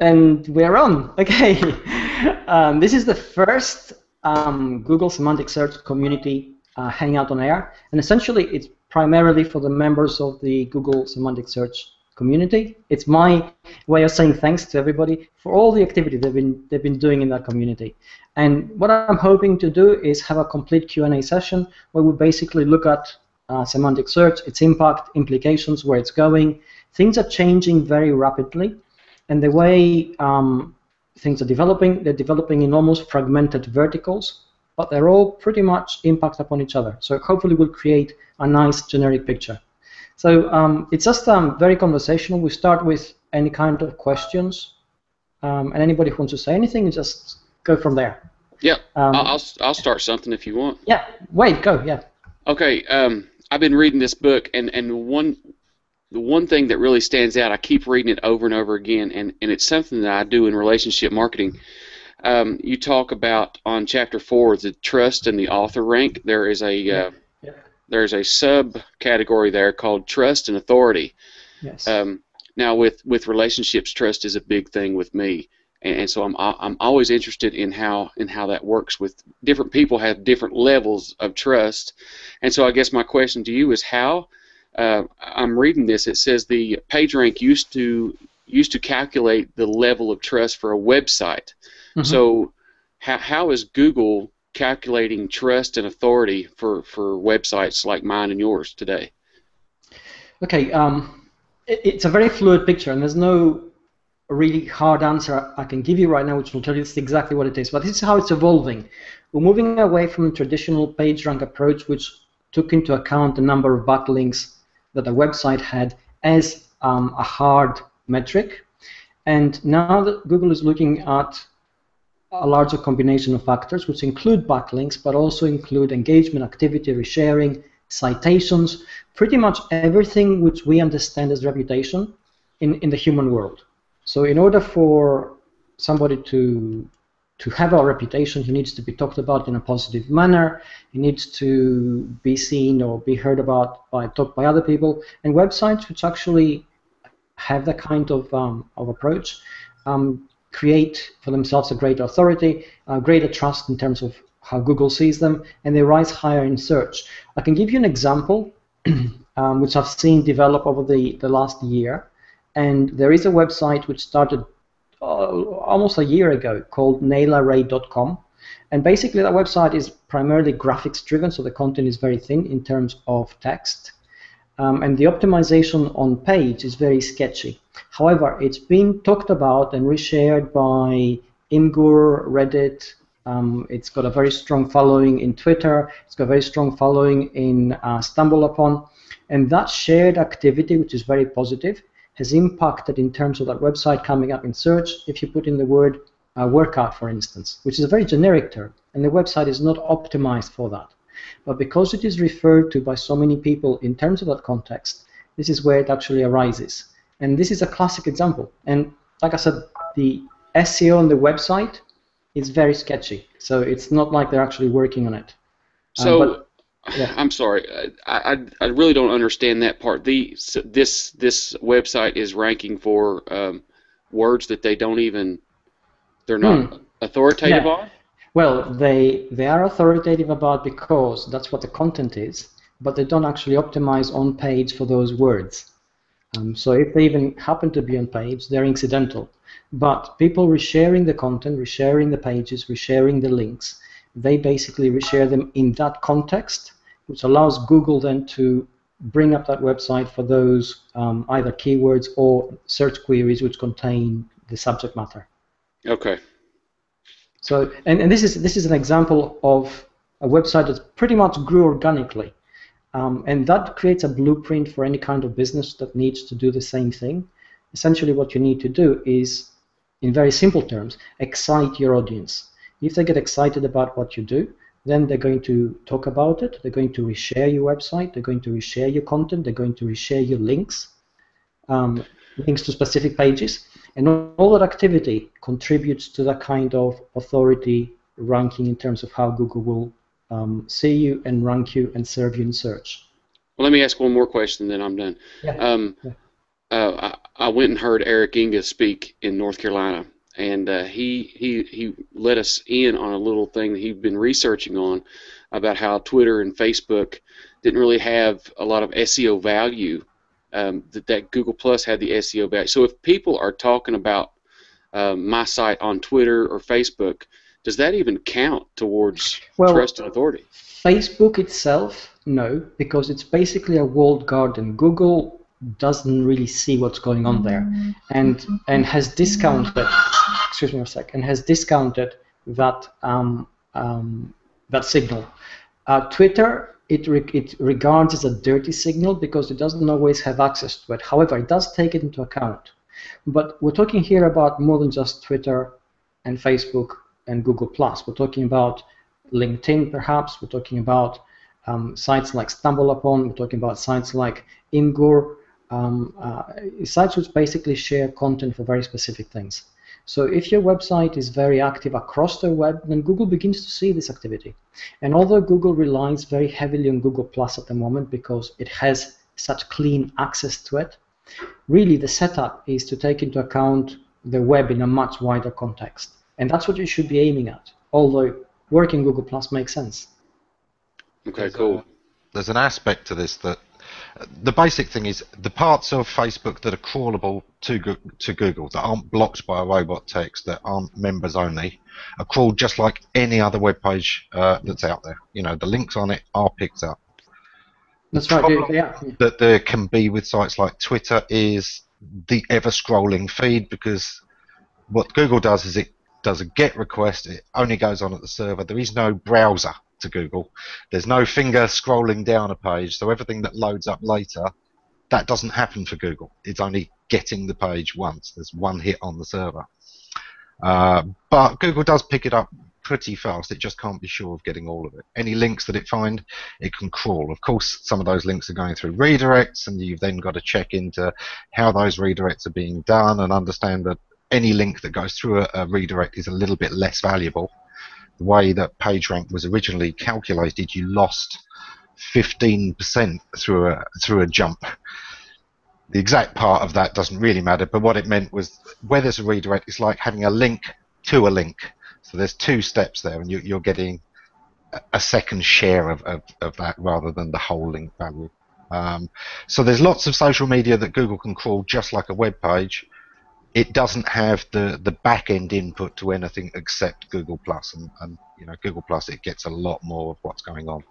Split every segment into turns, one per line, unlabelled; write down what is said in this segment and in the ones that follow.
And we're on. Okay. This is the first Google Semantic Search community hangout on air, and essentially it's primarily for the members of the Google Semantic Search community. It's my way of saying thanks to everybody for all the activity they've been doing in that community. And what I'm hoping to do is have a complete Q&A session where we basically look at semantic search, its impact, implications, where it's going. Things are changing very rapidly. And the way things are developing, they're developing in almost fragmented verticals, but they're all pretty much impact upon each other. So hopefully we'll create a nice generic picture. So it's just very conversational. We start with any kind of questions, and anybody who wants to say anything, just go from there.
Yeah, I'll start something if you want.
Yeah, Wade, go, yeah.
Okay, I've been reading this book, and the one thing that really stands out, I keep reading it over and over again, and it's something that I do in relationship marketing. You talk about on chapter 4, the trust and the author rank. There is a there's a subcategory there called trust and authority.
Yes.
Now with relationships, trust is a big thing with me, and so I'm always interested in how that works. With different people have different levels of trust, and so I guess my question to you is how. I'm reading this. It says the PageRank used to calculate the level of trust for a website. Mm-hmm. So how is Google calculating trust and authority for websites like mine and yours today?
Okay, it's a very fluid picture, and there's no really hard answer I can give you right now, which will tell you exactly what it is. But this is how it's evolving. We're moving away from the traditional PageRank approach, which took into account the number of backlinks that a website had as a hard metric. And now that Google is looking at a larger combination of factors, which include backlinks, but also include engagement, activity, resharing, citations, pretty much everything which we understand as reputation in the human world. So in order for somebody to have a reputation, he needs to be talked about in a positive manner. He needs to be seen or be heard about talked by other people. And websites which actually have that kind of approach create for themselves a greater authority, a greater trust in terms of how Google sees them, and they rise higher in search. I can give you an example which I've seen develop over the last year. And there is a website which started almost a year ago called nailarray.com, and basically that website is primarily graphics driven, so the content is very thin in terms of text, and the optimization on page is very sketchy. However, it's been talked about and reshared by Imgur, Reddit. It's got a very strong following in Twitter. It's got a very strong following in StumbleUpon, and that shared activity, which is very positive, has impacted in terms of that website coming up in search if you put in the word workout, for instance, which is a very generic term, and the website is not optimized for that. But because it is referred to by so many people in terms of that context, this is where it actually arises. And this is a classic example. And like I said, the SEO on the website is very sketchy, so it's not like they're actually working on it.
Yeah. I'm sorry, I really don't understand that part. This website is ranking for words that they're not authoritative on?
Well, they are authoritative about because that's what the content is, but they don't actually optimize on page for those words. So if they even happen to be on page, they're incidental. But people resharing the content, resharing the pages, resharing the links, they basically reshare them in that context, which allows Google then to bring up that website for those either keywords or search queries which contain the subject matter.
Okay.
So, and this is an example of a website that pretty much grew organically, and that creates a blueprint for any kind of business that needs to do the same thing. Essentially, what you need to do is, in very simple terms, excite your audience. If they get excited about what you do, then they're going to talk about it, they're going to reshare your website, they're going to reshare your content, they're going to reshare your links, links to specific pages, and all that activity contributes to that kind of authority ranking in terms of how Google will see you and rank you and serve you in search.
Well, let me ask one more question, then I'm done.
Yeah.
I went and heard Eric Inga speak in North Carolina, and he let us in on a little thing that he'd been researching on about how Twitter and Facebook didn't really have a lot of SEO value. That Google Plus had the SEO value. So if people are talking about my site on Twitter or Facebook, does that even count towards trust and authority?
Facebook itself, no, because it's basically a walled garden. Google doesn't really see what's going on there, and has discounted. Excuse me a sec. And has discounted that that signal. Twitter, it regards as a dirty signal because it doesn't always have access to it. However, it does take it into account. But we're talking here about more than just Twitter and Facebook and Google+. We're talking about LinkedIn, perhaps. We're talking about sites like StumbleUpon. We're talking about sites like Imgur, sites which basically share content for very specific things. So if your website is very active across the web, then Google begins to see this activity. And although Google relies very heavily on Google Plus at the moment because it has such clean access to it, really the setup is to take into account the web in a much wider context. And that's what you should be aiming at, although working Google Plus makes sense.
Okay, cool.
There's an aspect to this that the basic thing is the parts of Facebook that are crawlable to Google, that aren't blocked by a robot text, that aren't members only, are crawled just like any other web page that's out there. You know, the links on it are picked up.
That's right. Yeah.
That there can be with sites like Twitter is the ever-scrolling feed, because what Google does is it does a GET request. It only goes on at the server. There is no browser to Google. There's no finger scrolling down a page, so everything that loads up later, that doesn't happen for Google. It's only getting the page once. There's one hit on the server. But Google does pick it up pretty fast. It just can't be sure of getting all of it. Any links that it finds, it can crawl. Of course, some of those links are going through redirects, and you've then got to check into how those redirects are being done and understand that any link that goes through a redirect is a little bit less valuable. The way that PageRank was originally calculated, you lost 15% through a jump. The exact part of that doesn't really matter, but what it meant was where there's a redirect, it's like having a link to a link. So there's two steps there, and you're getting a second share of that rather than the whole link value. So there's lots of social media that Google can crawl just like a web page. It doesn't have the back-end input to anything except Google Plus, and you know, Google Plus, it gets a lot more of what's going on.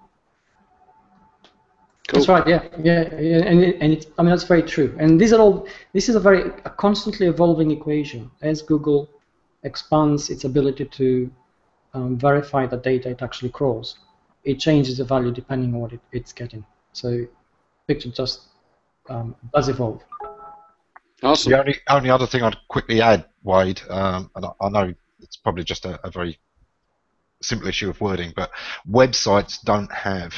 Cool.
That's right. Yeah, and it's, I mean, that's very true. And these are all. This is a constantly evolving equation. As Google expands its ability to verify the data it actually crawls, it changes the value depending on what it's getting. So, picture just does evolve.
Awesome.
The only other thing I'd quickly add, Wade, and I know it's probably just a very simple issue of wording, but websites don't have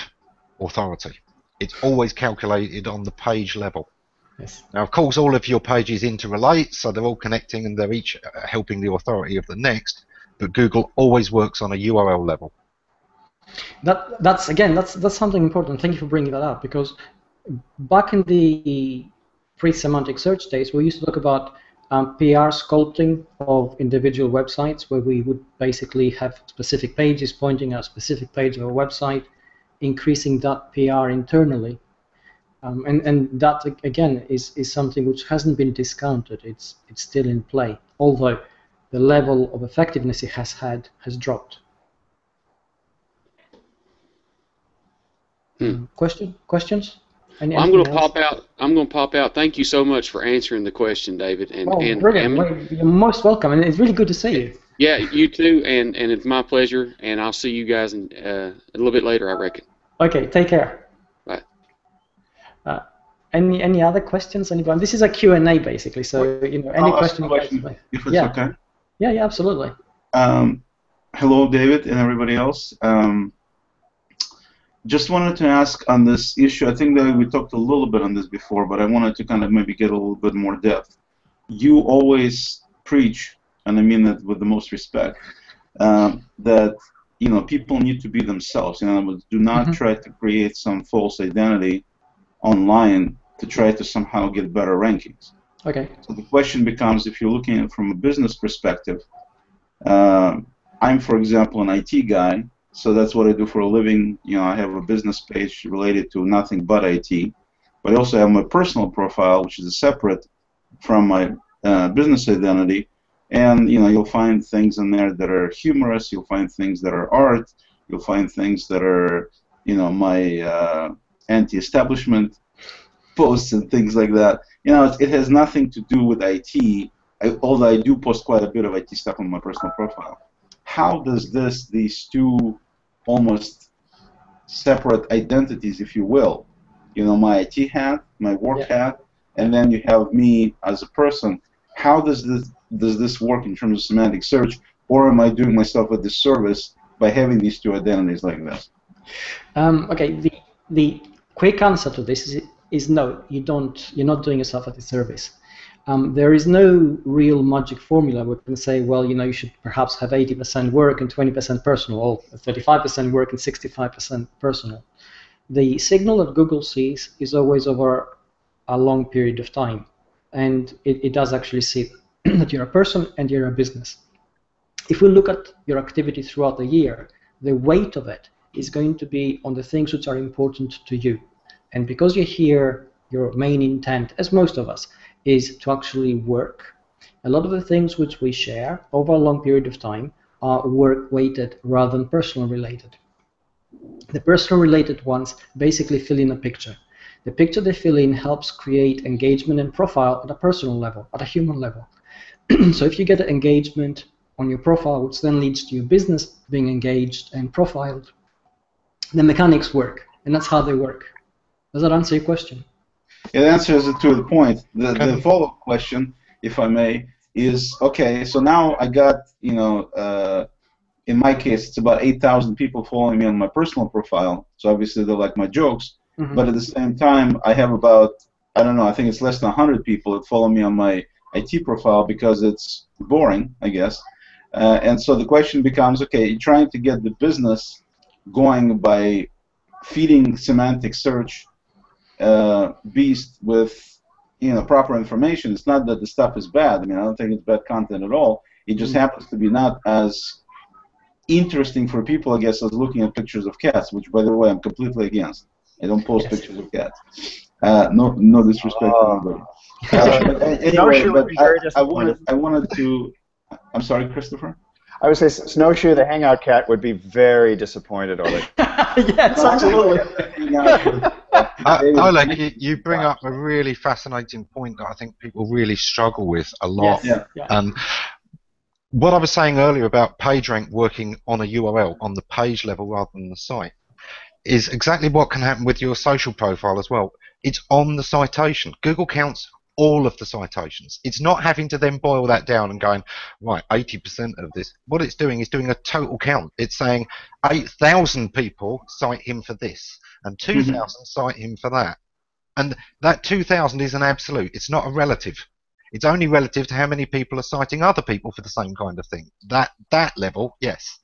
authority. It's always calculated on the page level.
Yes.
Now, of course, all of your pages interrelate, so they're all connecting and they're each helping the authority of the next, but Google always works on a URL level.
That's something important. Thank you for bringing that up, because back in the pre-semantic search days, we used to talk about PR sculpting of individual websites, where we would basically have specific pages pointing at a specific page of a website, increasing that PR internally. And that, again, is something which hasn't been discounted. It's still in play, although the level of effectiveness it has dropped. Questions?
Well, I'm going to pop out. Thank you so much for answering the question, David.
Brilliant. You're most welcome, and it's really good to see you.
Yeah, you too, and it's my pleasure. And I'll see you guys a little bit later, I reckon.
Okay, take care.
Bye.
Any other questions? Anyone? This is a Q&A basically, so any question.
If it's okay.
Yeah, absolutely.
Hello, David, and everybody else. Just wanted to ask on this issue. I think that we talked a little bit on this before, but I wanted to kind of maybe get a little bit more depth. You always preach, and I mean that with the most respect, that people need to be themselves. In other words, do not try to create some false identity online to try to somehow get better rankings.
Okay.
So the question becomes, if you're looking at it from a business perspective, I'm, for example, an IT guy, so that's what I do for a living. You know, I have a business page related to nothing but IT, but I also have my personal profile, which is separate from my business identity. And you know, you'll find things in there that are humorous. You'll find things that are art. You'll find things that are, you know, my anti-establishment posts and things like that. You know, it has nothing to do with IT. Although I do post quite a bit of IT stuff on my personal profile. How does these two almost separate identities, if you will, you know, my IT hat, my work hat, and then you have me as a person. How does this work in terms of semantic search, or am I doing myself a disservice by having these two identities like this?
Okay, the quick answer to this is no. You don't. You're not doing yourself a disservice. There is no real magic formula where we can say, well, you know, you should perhaps have 80% work and 20% personal, or 35% work and 65% personal. The signal that Google sees is always over a long period of time, and it does actually see that you're a person and you're a business. If we look at your activity throughout the year, the weight of it is going to be on the things which are important to you. And because you're here, your main intent, as most of us, is to actually work. A lot of the things which we share over a long period of time are work-weighted rather than personal-related. The personal-related ones basically fill in a picture. The picture they fill in helps create engagement and profile at a personal level, at a human level. So if you get an engagement on your profile, which then leads to your business being engaged and profiled, the mechanics work, and that's how they work. Does that answer your question?
It answers it to the point. The follow-up question, if I may, is, okay, so now I got, you know, in my case, it's about 8,000 people following me on my personal profile, so obviously they like my jokes, but at the same time, I have about, I don't know, I think it's less than 100 people that follow me on my IT profile because it's boring, I guess. And so the question becomes, okay, you're trying to get the business going by feeding semantic search beast with, you know, proper information. It's not that the stuff is bad. I mean, I don't think it's bad content at all. It just happens to be not as interesting for people, I guess, as looking at pictures of cats, which, by the way, I'm completely against. I don't post pictures of cats. No disrespect to anybody. Anyway, but I wanted to. I'm sorry, Christopher.
I would say Snowshoe, the hangout cat, would be very disappointed on it.
Yes, absolutely.
Oleg, you bring up a really fascinating point that I think people really struggle with a lot.
Yes. Yeah.
What I was saying earlier about PageRank working on a URL on the page level rather than the site is exactly what can happen with your social profile as well. It's on the citation. Google counts all of the citations. It's not having to then boil that down and going, right, 80% of this. What it's doing is doing a total count. It's saying 8,000 people cite him for this, and 2,000 cite him for that. And that 2,000 is an absolute. It's not a relative. It's only relative to how many people are citing other people for the same kind of thing. That level, yes.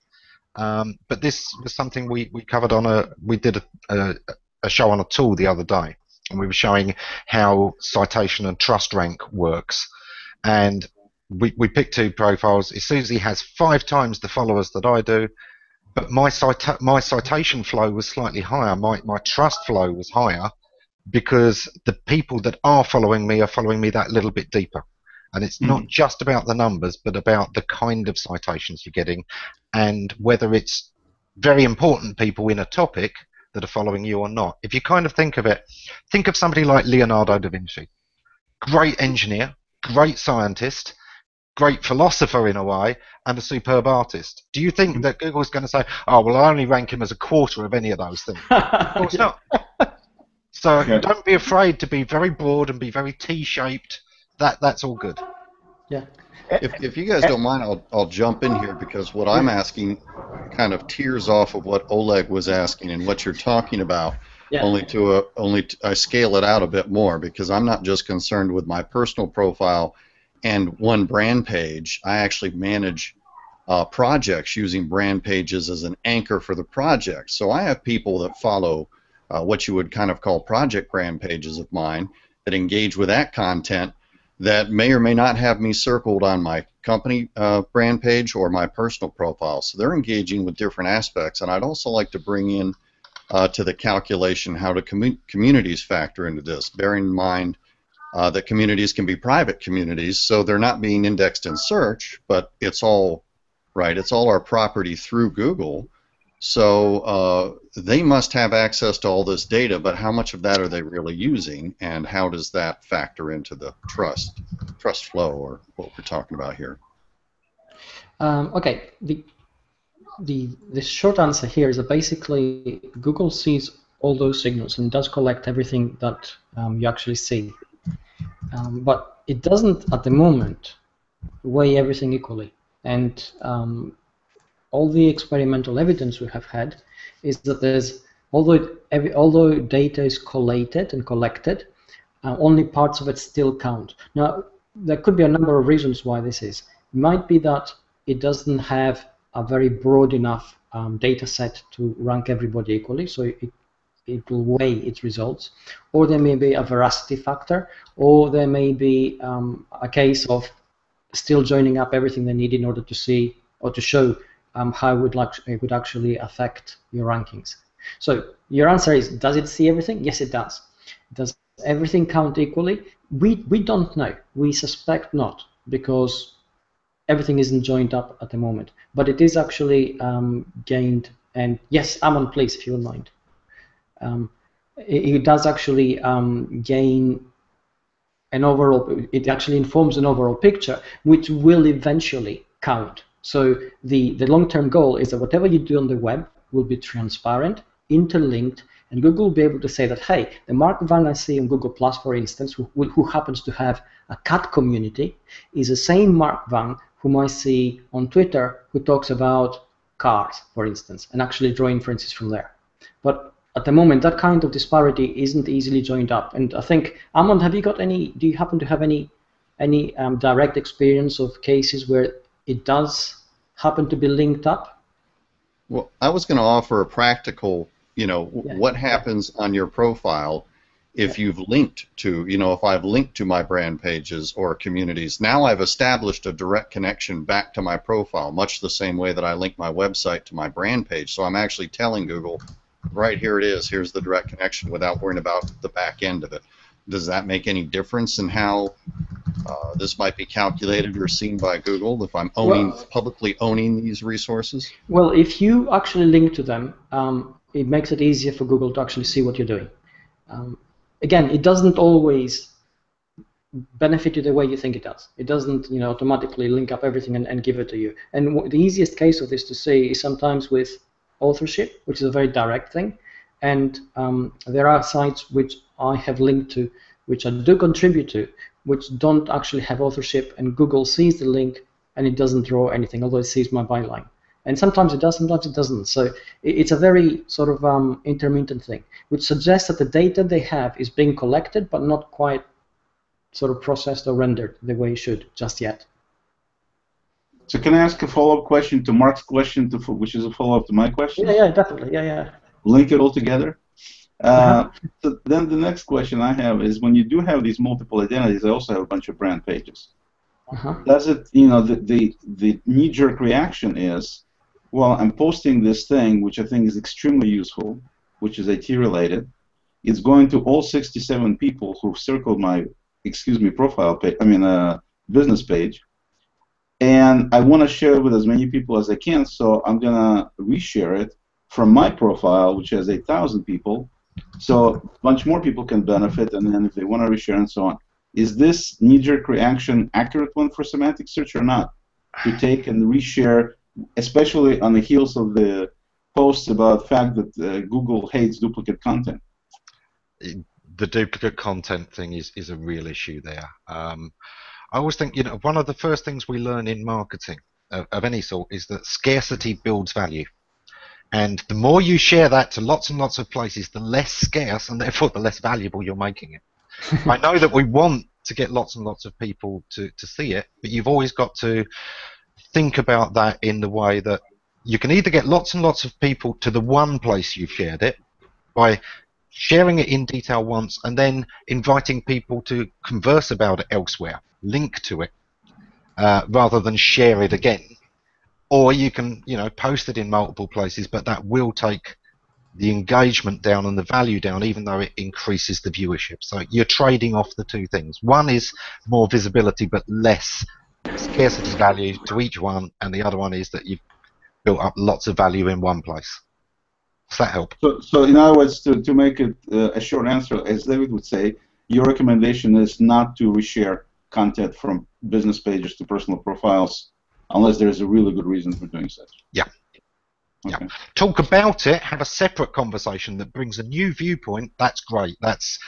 But this was something we covered on we did a show on a tool the other day. And we were showing how citation and trust rank works, and we picked two profiles. Susie has 5 times the followers that I do, but my citation flow was slightly higher. My trust flow was higher because the people that are following me that little bit deeper. And it's not just about the numbers, but about the kind of citations you're getting, and whether it's very important people in a topic that are following you or not. If you kind of think of it, think of somebody like Leonardo da Vinci. Great engineer, great scientist, great philosopher in a way, and a superb artist. Do you think that Google's going to say, oh, well, I'll only rank him as a quarter of any of those things? Of course not. So don't be afraid to be very broad and be very T-shaped. That's all good.
Yeah.
If you guys don't mind, I'll jump in here, because what I'm asking kind of tears off of what Oleg was asking and what you're talking about.
Yeah.
I scale it out a bit more, because I'm not just concerned with my personal profile and one brand page. I actually manage projects using brand pages as an anchor for the project. So I have people that follow what you would kind of call project brand pages of mine that engage with that content that may or may not have me circled on my company brand page or my personal profile. So they're engaging with different aspects. And I'd also like to bring in to the calculation how do communities factor into this, bearing in mind that communities can be private communities, so they're not being indexed in search, but it's all right. It's all our property through Google. So they must have access to all this data, but how much of that are they really using, and how does that factor into the trust flow, or what we're talking about here?
Okay, the short answer here is that basically Google sees all those signals and does collect everything that you actually see, but it doesn't at the moment weigh everything equally, and all the experimental evidence we have had is that there's, although data is collated and collected, only parts of it still count. Now, there could be a number of reasons why this is. It might be that it doesn't have a very broad enough data set to rank everybody equally, so it will weigh its results. Or there may be a veracity factor, or there may be a case of still joining up everything they need in order to see or to show how it would actually affect your rankings. So your answer is, does it see everything? Yes, it does. Does everything count equally? We don't know. We suspect not, because everything isn't joined up at the moment. But it is actually gained. And yes, Amon, please, if you would mind. It does actually gain an overall. It actually informs an overall picture, which will eventually count. So the long-term goal is that whatever you do on the web will be transparent, interlinked, and Google will be able to say that, hey, the Mark Van I see on Google Plus, for instance, who happens to have a cat community, is the same Mark Van whom I see on Twitter who talks about cars, for instance, and actually draw inferences from there. But at the moment, that kind of disparity isn't easily joined up. And I think, Amon, do you happen to have any direct experience of cases where it does happen to be linked up?
Well, I was going to offer a practical, what happens on your profile if you've linked to, if I've linked to my brand pages or communities. Now I've established a direct connection back to my profile, much the same way that I link my website to my brand page. So I'm actually telling Google, right, here it is, here's the direct connection, without worrying about the back end of it. Does that make any difference in how this might be calculated or seen by Google if I'm publicly owning these resources?
Well, if you actually link to them, it makes it easier for Google to actually see what you're doing. Again, it doesn't always benefit you the way you think it does. It doesn't, automatically link up everything and give it to you. And the easiest case of this to see is sometimes with authorship, which is a very direct thing. And there are sites which I have linked to, which I do contribute to, which don't actually have authorship, and Google sees the link and it doesn't draw anything, although it sees my byline. And sometimes it does, sometimes it doesn't. So it's a very sort of intermittent thing, which suggests that the data they have is being collected, but not quite sort of processed or rendered the way it should just yet.
So can I ask a follow-up question to Mark's question, which is a follow-up to my question?
Yeah, definitely. Yeah.
Link it all together. So then the next question I have is, when you do have these multiple identities, I also have a bunch of brand pages. Does it, the knee-jerk reaction is, well, I'm posting this thing, which I think is extremely useful, which is IT related. It's going to all 67 people who circled my, profile page, business page, and I want to share it with as many people as I can, so I'm going to reshare it from my profile, which has 8,000 people, so a bunch more people can benefit, and then if they want to reshare and so on. Is this knee-jerk reaction accurate one for semantic search or not? To take and reshare, especially on the heels of the posts about the fact that Google hates duplicate content?
The duplicate content thing is a real issue there. I always think, one of the first things we learn in marketing of any sort is that scarcity builds value. And the more you share that to lots and lots of places, the less scarce and therefore the less valuable you're making it. I know that we want to get lots and lots of people to see it, but you've always got to think about that in the way that you can either get lots and lots of people to the one place you've shared it by sharing it in detail once, and then inviting people to converse about it elsewhere, link to it, rather than share it again. Or you can, post it in multiple places, but that will take the engagement down and the value down, even though it increases the viewership. So you're trading off the two things. One is more visibility, but less scarcity value to each one, and the other one is that you've built up lots of value in one place. Does that help?
So in other words, to make it a short answer, as David would say, your recommendation is not to reshare content from business pages to personal profiles unless there's a really good reason for doing such.
Yeah.
Okay.
Yeah. Talk about it, have a separate conversation that brings a new viewpoint. That's great. That's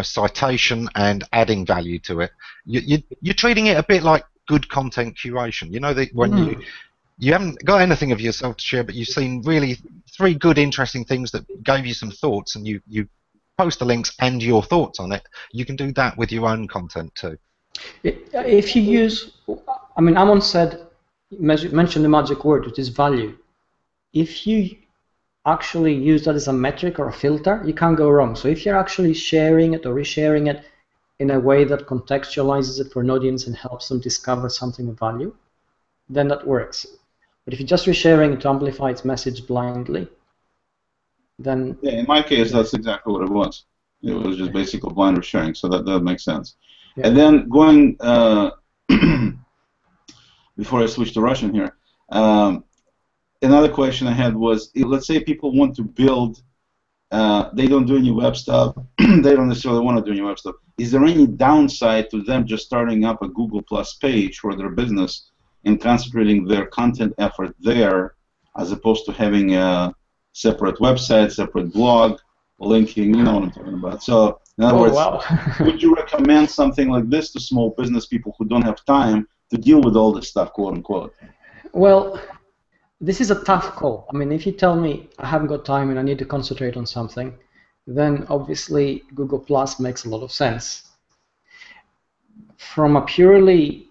citation and adding value to it. You're treating it a bit like good content curation. You know that when you haven't got anything of yourself to share, but you've seen really 3 good, interesting things that gave you some thoughts, and you post the links and your thoughts on it. You can do that with your own content too.
If you use, Amon mentioned the magic word, which is value. If you actually use that as a metric or a filter, you can't go wrong. So if you're actually sharing it or resharing it in a way that contextualizes it for an audience and helps them discover something of value, then that works. But if you're just resharing it to amplify its message blindly, then...
Yeah, in my case, that's exactly what it was. It was just basically blind resharing, so that makes sense. Yeah. And then going, before I switch to Russian here, another question I had was, let's say people want to build, they don't do any web stuff, they don't necessarily want to do any web stuff. Is there any downside to them just starting up a Google Plus page for their business and concentrating their content effort there, as opposed to having a separate website, separate blog, linking, you know what I'm talking about. So, in other words, would you recommend something like this to small business people who don't have time to deal with all this stuff, quote unquote?
Well, this is a tough call. If you tell me I haven't got time and I need to concentrate on something, then obviously Google Plus makes a lot of sense. From a purely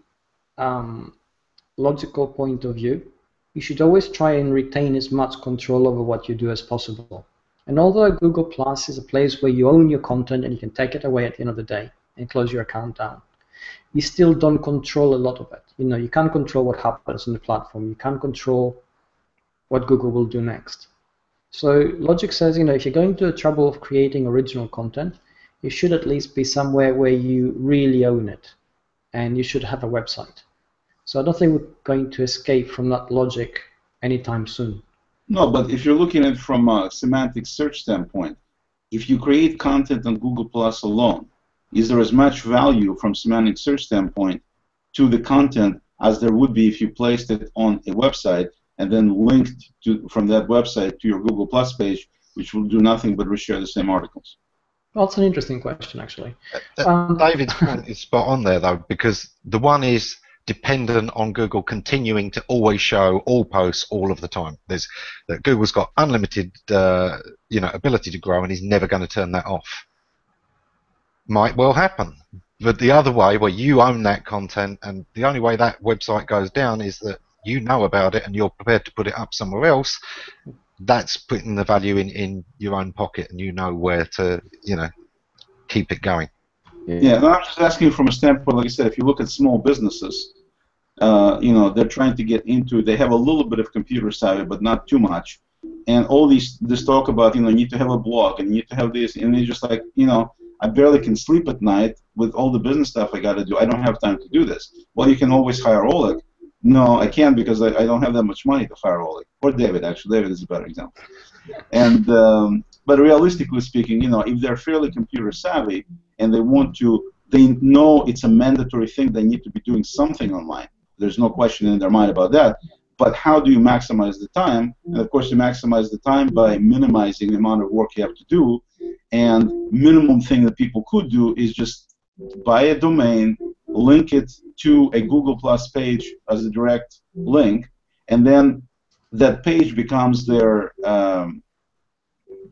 logical point of view, you should always try and retain as much control over what you do as possible. And although Google Plus is a place where you own your content and you can take it away at the end of the day and close your account down, you still don't control a lot of it. You can't control what happens on the platform. You can't control what Google will do next. So logic says, if you're going to the trouble of creating original content, you should at least be somewhere where you really own it, and you should have a website. So I don't think we're going to escape from that logic anytime soon.
No, but if you're looking at it from a semantic search standpoint, if you create content on Google Plus alone, is there as much value from semantic search standpoint to the content as there would be if you placed it on a website and then linked from that website to your Google Plus page, which will do nothing but reshare the same articles?
Well, that's an interesting question, actually.
David's point is spot on there, though, because the one is dependent on Google continuing to always show all posts all of the time. Google's got unlimited, ability to grow, and he's never going to turn that off. Might well happen, but the other way, where you own that content, and the only way that website goes down is that you know about it and you're prepared to put it up somewhere else. That's putting the value in your own pocket, and you know where to, keep it going.
Yeah, and I'm just asking from a standpoint, like I said, if you look at small businesses, they're trying to get into, they have a little bit of computer savvy, but not too much. And all this talk about, you need to have a blog and you need to have this, and they're just like, I barely can sleep at night with all the business stuff I got to do. I don't have time to do this. Well, you can always hire Oleg. No, I can't because I don't have that much money to hire Oleg. Or David, actually. David is a better example. And but realistically speaking, if they're fairly computer savvy and they know it's a mandatory thing, they need to be doing something online. There's no question in their mind about that. But how do you maximize the time? And of course, you maximize the time by minimizing the amount of work you have to do. And minimum thing that people could do is just buy a domain, link it to a Google Plus page as a direct link, and then that page becomes their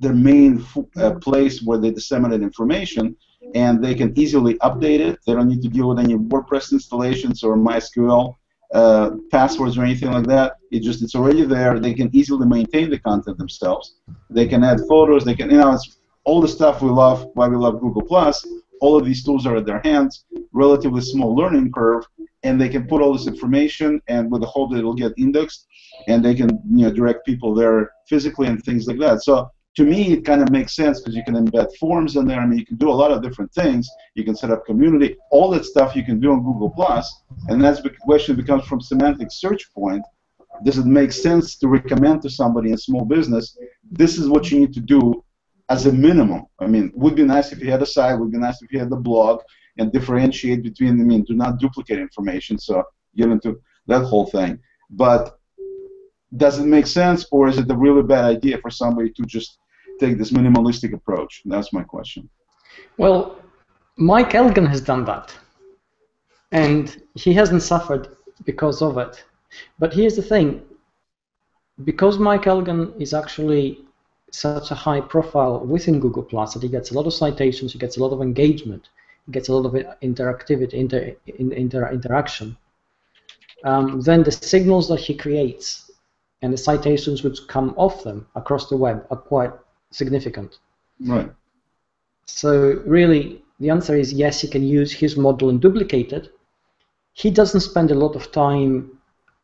main place where they disseminate information, and they can easily update it. They don't need to deal with any WordPress installations or MySQL passwords or anything like that. It's already there. They can easily maintain the content themselves. They can add photos. They can, all the stuff we love, why we love Google+, all of these tools are at their hands, relatively small learning curve, and they can put all this information, and with the hope that it'll get indexed, and they can direct people there physically and things like that. So to me, it kind of makes sense because you can embed forms in there. I mean, you can do a lot of different things. You can set up community. All that stuff you can do on Google+, and that's the question becomes from semantic search point. Does it make sense to recommend to somebody in small business, this is what you need to do as a minimum? I mean, it would be nice if you had a site, it would be nice if you had the blog, and differentiate between, do not duplicate information, so get into that whole thing. But does it make sense, or is it a really bad idea for somebody to just take this minimalistic approach? That's my question.
Well, Mike Elgin has done that, and he hasn't suffered because of it. But here's the thing, because Mike Elgin is actually such a high profile within Google+, that he gets a lot of citations, he gets a lot of engagement, he gets a lot of interactivity, interaction, then the signals that he creates and the citations which come off them across the web are quite significant.
Right.
So really, the answer is yes, he can use his model and duplicate it. He doesn't spend a lot of time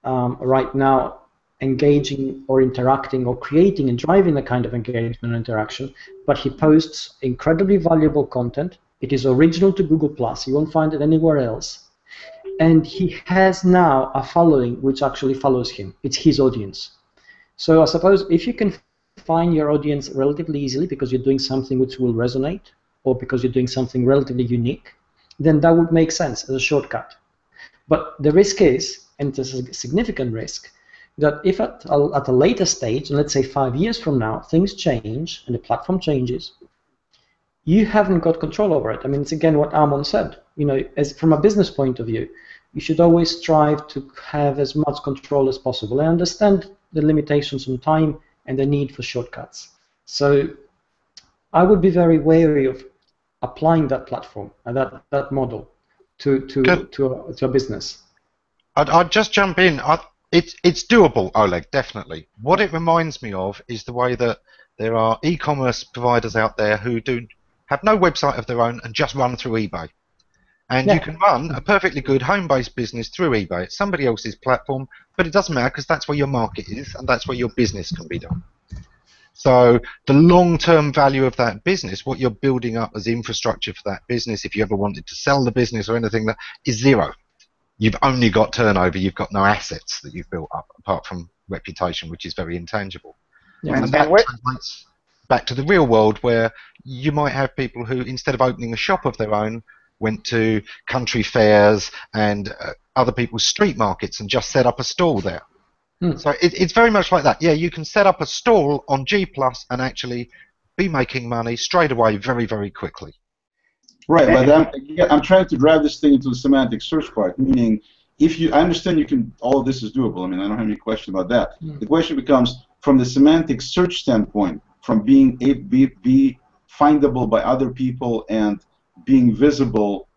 right now engaging or interacting or creating and driving the kind of engagement and interaction, but he posts incredibly valuable content. It is original to Google+. You won't find it anywhere else. And he has now a following which actually follows him. It's his audience. So I suppose if you can find your audience relatively easily because you're doing something which will resonate or because you're doing something relatively unique, then that would make sense as a shortcut. But the risk is, and it's a significant risk, that if at a later stage, and let's say 5 years from now, things change and the platform changes, you haven't got control over it. I mean, it's again what Amon said. As from a business point of view, you should always strive to have as much control as possible. I understand the limitations on time and the need for shortcuts. So I would be very wary of applying that platform and that model to a business.
I'd just jump in. It's doable, Oleg, definitely. What it reminds me of is the way that there are e-commerce providers out there who have no website of their own and just run through eBay. And you can run a perfectly good home-based business through eBay. It's somebody else's platform, but it doesn't matter because that's where your market is and that's where your business can be done. So the long-term value of that business, what you're building up as infrastructure for that business, if you ever wanted to sell the business or anything, that is zero. You've only got turnover, you've got no assets that you've built up apart from reputation, which is very intangible.
Yeah.
And that translates back to the real world where you might have people who, instead of opening a shop of their own, went to country fairs and other people's street markets and just set up a stall there. So it's very much like that. Yeah, you can set up a stall on G+ and actually be making money straight away very, very quickly.
Right, but I'm trying to drive this thing into the semantic search part, meaning I understand all of this is doable. I mean, I don't have any question about that. The question becomes, from the semantic search standpoint, from being be findable by other people and being visible,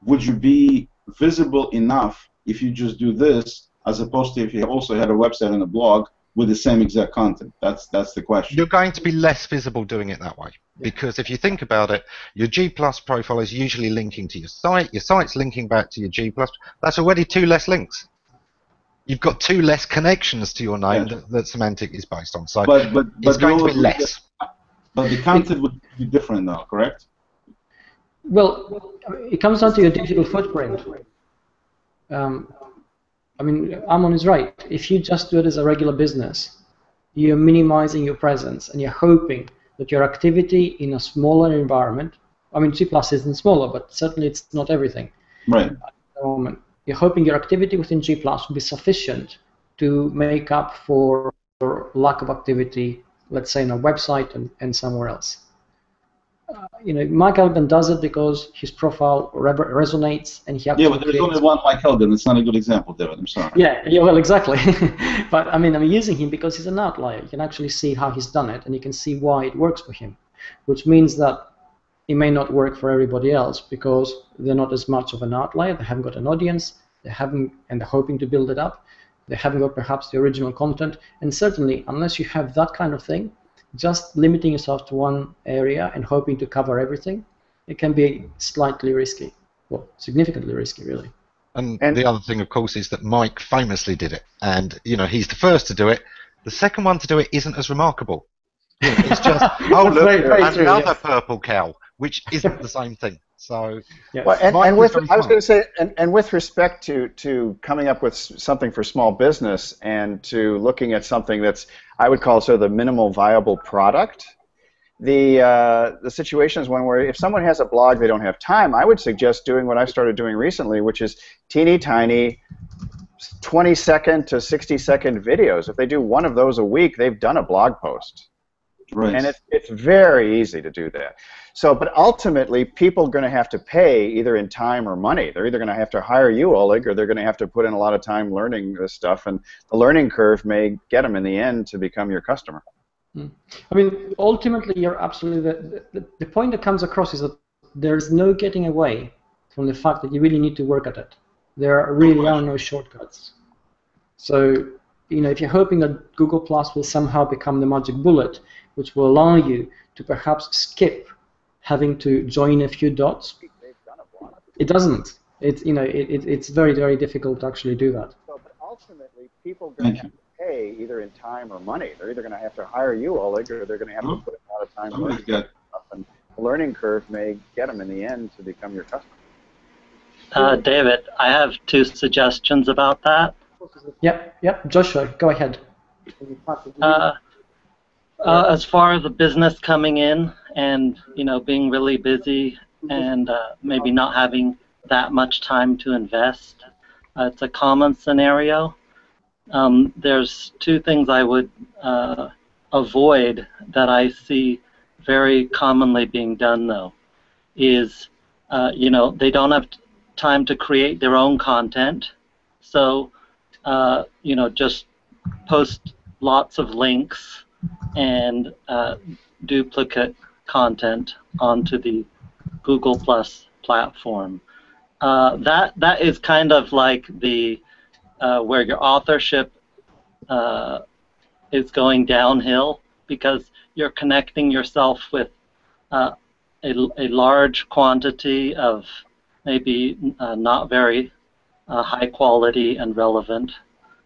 would you be visible enough if you just do this, as opposed to if you also had a website and a blog with the same exact content? That's the question.
You're going to be less visible doing it that way. Because if you think about it, your G+ profile is usually linking to your site's linking back to your G+. That's already 2 less links. You've got 2 less connections to your name that semantic is based on. So it's going to be less.
But the content would be different now, correct?
Well, it comes down to your digital footprint. I mean, Amon is right. If you just do it as a regular business, you're minimizing your presence and you're hoping that your activity in a smaller environment, I mean, G+ isn't smaller, but certainly it's not everything.
Right.
At the moment, you're hoping your activity within G+ will be sufficient to make up for lack of activity, let's say, on a website and somewhere else. Mike Elgin does it because his profile resonates and he actually
but there's only one Mike Elgin. It's not a good example, David. I'm sorry.
Yeah, well, exactly. But I mean, I'm using him because he's an outlier. You can actually see how he's done it, and you can see why it works for him, which means that it may not work for everybody else because they're not as much of an outlier. They haven't got an audience. And they're hoping to build it up. They haven't got perhaps the original content, and certainly, unless you have that kind of thing, just limiting yourself to one area and hoping to cover everything, it can be slightly risky, well, significantly risky, really.
And the other thing, of course, is that Mike famously did it, and he's the first to do it. The second one to do it isn't as remarkable. It's just look, another purple cow, which isn't the same thing. So,
yes.
Well, I was going to say, and with respect to coming up with something for small business and to looking at something that's, I would call sort of the minimal viable product, the situation is one where if someone has a blog, they don't have time. I would suggest doing what I started doing recently, which is teeny tiny 20-second to 60-second videos. If they do one of those a week, they've done a blog post.
Right.
And it's very easy to do that. So, but ultimately, people are going to have to pay either in time or money. They're either going to have to hire you, Oleg, or they're going to have to put in a lot of time learning this stuff, and the learning curve may get them in the end to become your customer.
I mean, ultimately, you're absolutely the point that comes across is that there's no getting away from the fact that you really need to work at it. There really are no shortcuts. So, if you're hoping that Google Plus will somehow become the magic bullet, which will allow you to perhaps skip having to join a few dots, it doesn't. It's very, very difficult to actually do that.
So, but ultimately, people are going to have to pay either in time or money. They're either going to have to hire you, Oleg, or they're going to have to put a lot of time learning stuff. And the learning curve may get them in the end to become your customer.
David, I have 2 suggestions about that.
Yep. Joshua, go ahead.
As far as the business coming in and being really busy and maybe not having that much time to invest, it's a common scenario. There's 2 things I would avoid that I see very commonly being done, though, is they don't have time to create their own content, so just post lots of links and duplicate content onto the Google Plus platform. That is kind of like the where your authorship is going downhill, because you're connecting yourself with a large quantity of maybe not very high quality and relevant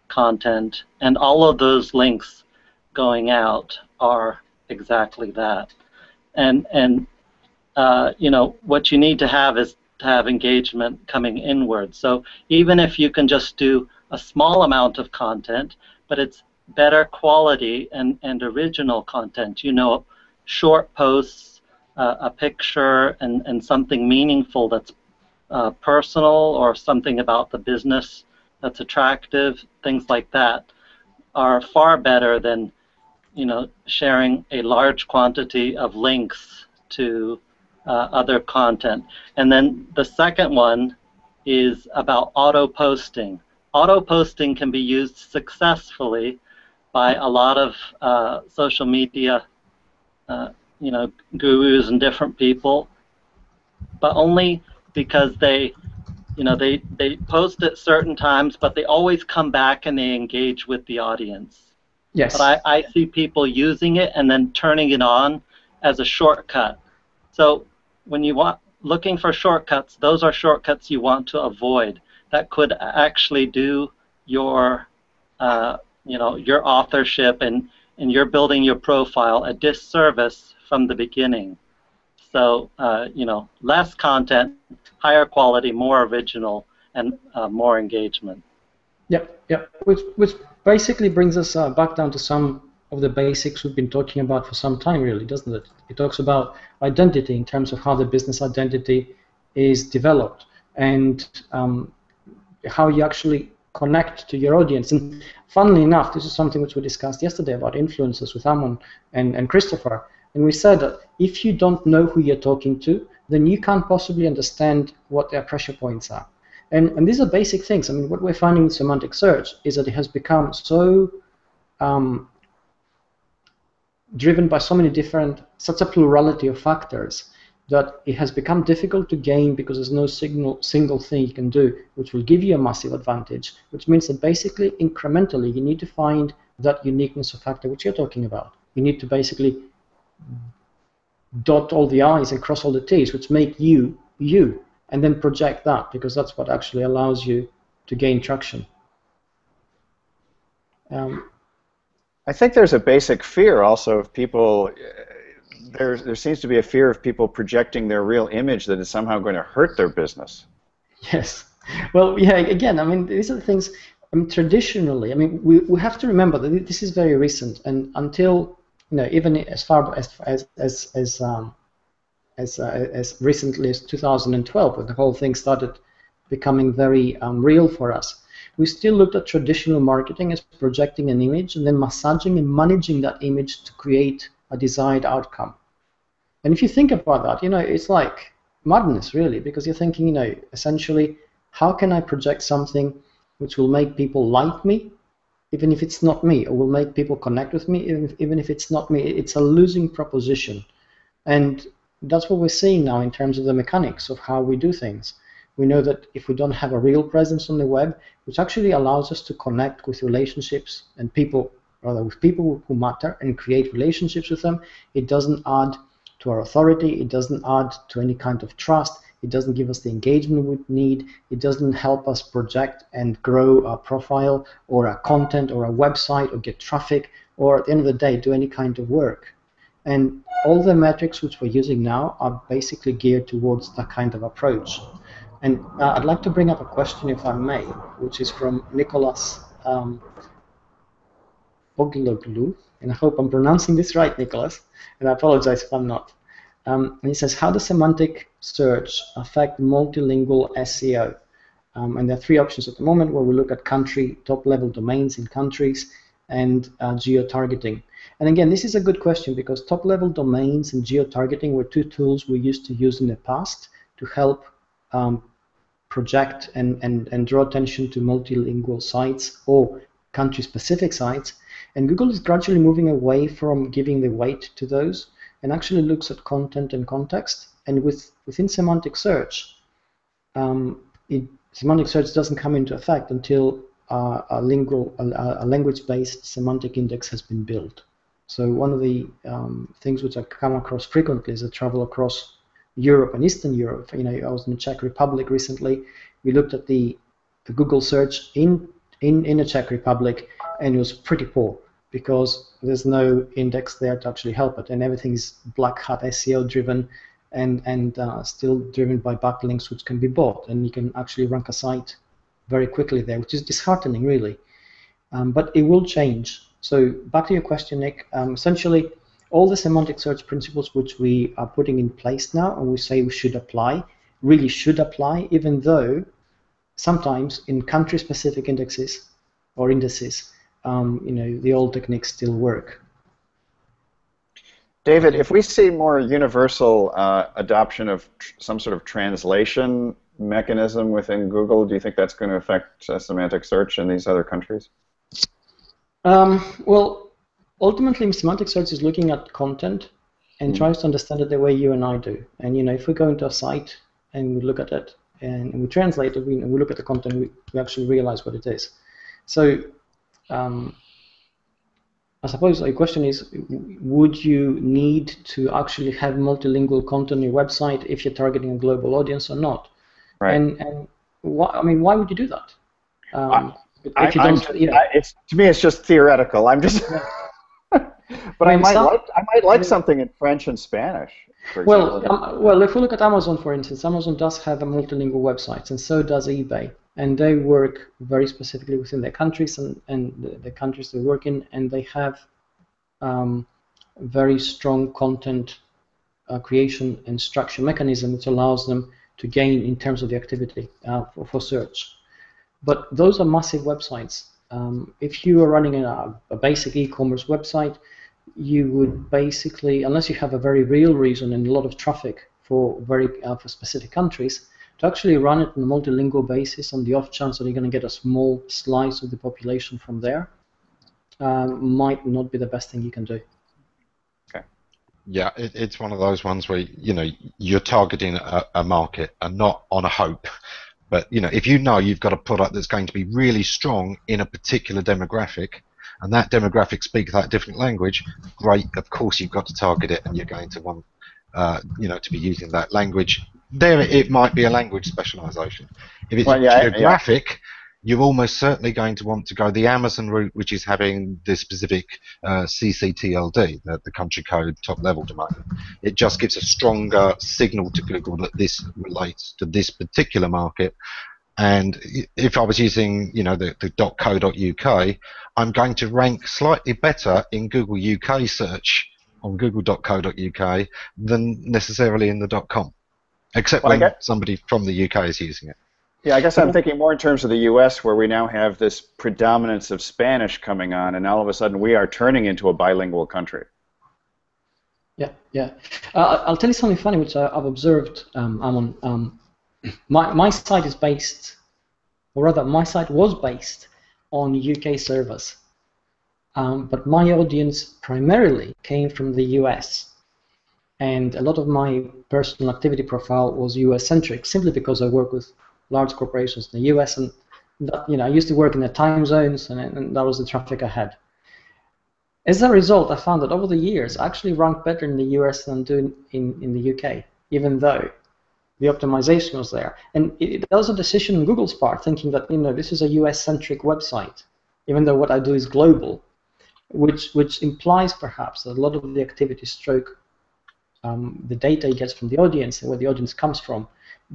content, and all of those links going out are exactly that. And what you need to have is to have engagement coming inward. So even if you can just do a small amount of content, but it's better quality and original content, short posts, a picture, and something meaningful that's personal, or something about the business that's attractive, things like that, are far better than sharing a large quantity of links to other content. And then the second one is about auto-posting. Auto-posting can be used successfully by a lot of social media gurus and different people, but only because they post at certain times, but they always come back and they engage with the audience.
Yes.
But I see people using it and then turning it on as a shortcut. So when you looking for shortcuts, those are shortcuts you want to avoid. That could actually do your your authorship and you're building your profile a disservice from the beginning. So less content, higher quality, more original, and more engagement.
Yep. Which basically brings us back down to some of the basics we've been talking about for some time, really, doesn't it? It talks about identity in terms of how the business identity is developed and how you actually connect to your audience. And funnily enough, this is something which we discussed yesterday about influencers with Amon and Christopher. And we said that if you don't know who you're talking to, then you can't possibly understand what their pressure points are. And these are basic things. I mean, what we're finding with semantic search is that it has become so driven by so many such a plurality of factors that it has become difficult to gain because there's no single thing you can do which will give you a massive advantage, which means that basically incrementally you need to find that uniqueness of factor which you're talking about. You need to basically dot all the I's and cross all the T's, which make you, you, and then project that, because that's what actually allows you to gain traction.
I think there's a basic fear also of people. There seems to be a fear of people projecting their real image that is somehow going to hurt their business.
Yes. Well, yeah. Again, I mean, these are the things. I mean, traditionally, I mean, we have to remember that this is very recent, and until even as far as recently as 2012, when the whole thing started becoming very real for us, we still looked at traditional marketing as projecting an image and then massaging and managing that image to create a desired outcome. And if you think about that, it's like madness, really, because you're thinking, essentially, how can I project something which will make people like me, even if it's not me, or will make people connect with me, even if it's not me? It's a losing proposition. And that's what we're seeing now in terms of the mechanics of how we do things. We know that if we don't have a real presence on the web, which actually allows us to connect with relationships and people, rather with people who matter, and create relationships with them, it doesn't add to our authority, it doesn't add to any kind of trust, it doesn't give us the engagement we need, it doesn't help us project and grow our profile or our content or our website or get traffic, or at the end of the day do any kind of work. And all the metrics which we're using now are basically geared towards that kind of approach. And I'd like to bring up a question, if I may, which is from Nicholas Ogloglu, and I hope I'm pronouncing this right, Nicholas, and I apologize if I'm not. And he says, how does semantic search affect multilingual SEO? And there are three options at the moment, where we look at country, top-level domains in countries, and geo-targeting. And again, this is a good question, because top-level domains and geo-targeting were two tools we used to use in the past to help project and draw attention to multilingual sites or country-specific sites. And Google is gradually moving away from giving the weight to those and actually looks at content and context. And within semantic search, semantic search doesn't come into effect until a language-based semantic index has been built. So one of the things which I come across frequently as I travel across Europe and Eastern Europe. I was in the Czech Republic recently. We looked at the Google search in the Czech Republic, and it was pretty poor because there's no index there to actually help it, and everything's black hat SEO driven and still driven by backlinks which can be bought, and you can actually rank a site very quickly there, which is disheartening, really. But it will change. So back to your question, Nick. Essentially, all the semantic search principles which we are putting in place now and we say we should apply, really should apply, even though sometimes in country-specific indexes or indices, the old techniques still work.
David, if we see more universal adoption of some sort of translation mechanism within Google, do you think that's going to affect semantic search in these other countries?
Well, ultimately, semantic search is looking at content and tries to understand it the way you and I do. And if we go into a site and we look at it and we translate it, we look at the content, we actually realize what it is. So I suppose the question is, would you need to actually have multilingual content on your website if you're targeting a global audience or not? Right. And why would you do that? If you don't,
to me, it's just theoretical. I'm just. But I might like something in French and Spanish, for example.
Well, if we look at Amazon, for instance, Amazon does have a multilingual website, and so does eBay, and they work very specifically within their countries and the countries they work in, and they have very strong content creation and structure mechanism which allows them to gain in terms of the activity for search. But those are massive websites. If you are running a basic e-commerce website, you would basically, unless you have a very real reason and a lot of traffic for specific countries, to actually run it on a multilingual basis on the off chance that you're going to get a small slice of the population from there, might not be the best thing you can do.
Okay. Yeah, it's one of those ones where you're targeting a market and not on a hope. But if you've got a product that's going to be really strong in a particular demographic, and that demographic speaks that different language, great, of course you've got to target it, and you're going to want to be using that language. There it might be a language specialization. If it's geographic, you're almost certainly going to want to go the Amazon route, which is having the specific CCTLD, the country code top level domain. It just gives a stronger signal to Google that this relates to this particular market. And if I was using, the .co.uk, I'm going to rank slightly better in Google UK search on google.co.uk than necessarily in the .com, except when somebody from the UK is using it.
Yeah, I guess I'm thinking more in terms of the U.S., where we now have this predominance of Spanish coming on, and all of a sudden we are turning into a bilingual country.
Yeah. I'll tell you something funny, which I've observed, Amon. My site is based, or rather, my site was based on UK servers, but my audience primarily came from the US, and a lot of my personal activity profile was US-centric, simply because I work with large corporations in the US, and that, I used to work in the time zones, and that was the traffic I had. As a result, I found that over the years, I actually ranked better in the US than doing in the UK, even though the optimization was there. And that was a decision on Google's part, thinking that this is a US-centric website, even though what I do is global, which implies perhaps that a lot of the activity stroke the data it gets from the audience and where the audience comes from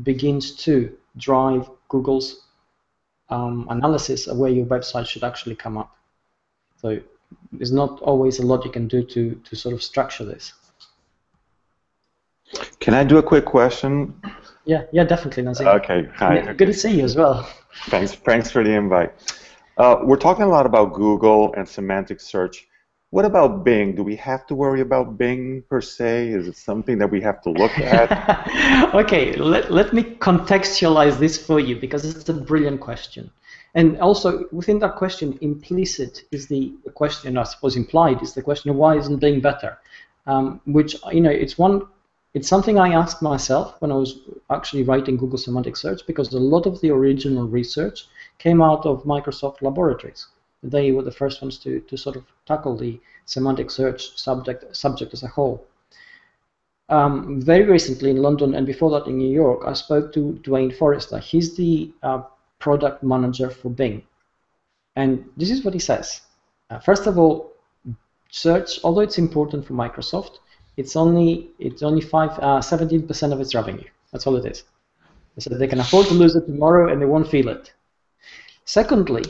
begins to drive Google's analysis of where your website should actually come up. So there's not always a lot you can do to sort of structure this.
Can I do a quick question?
Yeah, definitely, Nazir.
Okay, hi.
Good to see you as well.
Thanks for the invite. We're talking a lot about Google and semantic search. What about Bing? Do we have to worry about Bing per se? Is it something that we have to look at?
Okay, let me contextualize this for you, because it's a brilliant question. And also, within that question, implicit is the question, I suppose implied, is the question of why isn't Bing better? Which, it's something I asked myself when I was actually writing Google Semantic Search, because a lot of the original research came out of Microsoft laboratories. They were the first ones to sort of tackle the semantic search subject as a whole. Very recently in London, and before that in New York, I spoke to Dwayne Forrester. He's the product manager for Bing. And this is what he says. First of all, search, although it's important for Microsoft, it's only 17% of its revenue. That's all it is. So they can afford to lose it tomorrow and they won't feel it. Secondly,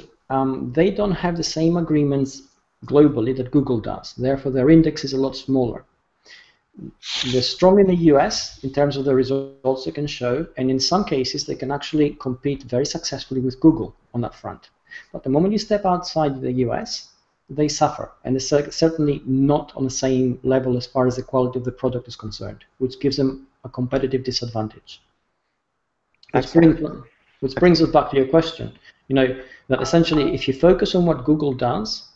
they don't have the same agreements globally that Google does. Therefore, their index is a lot smaller. They're strong in the US in terms of the results they can show, and in some cases, they can actually compete very successfully with Google on that front. But the moment you step outside the US, they suffer, and they're certainly not on the same level as far as the quality of the product is concerned, which gives them a competitive disadvantage. Which brings us back to your question. That essentially, if you focus on what Google does,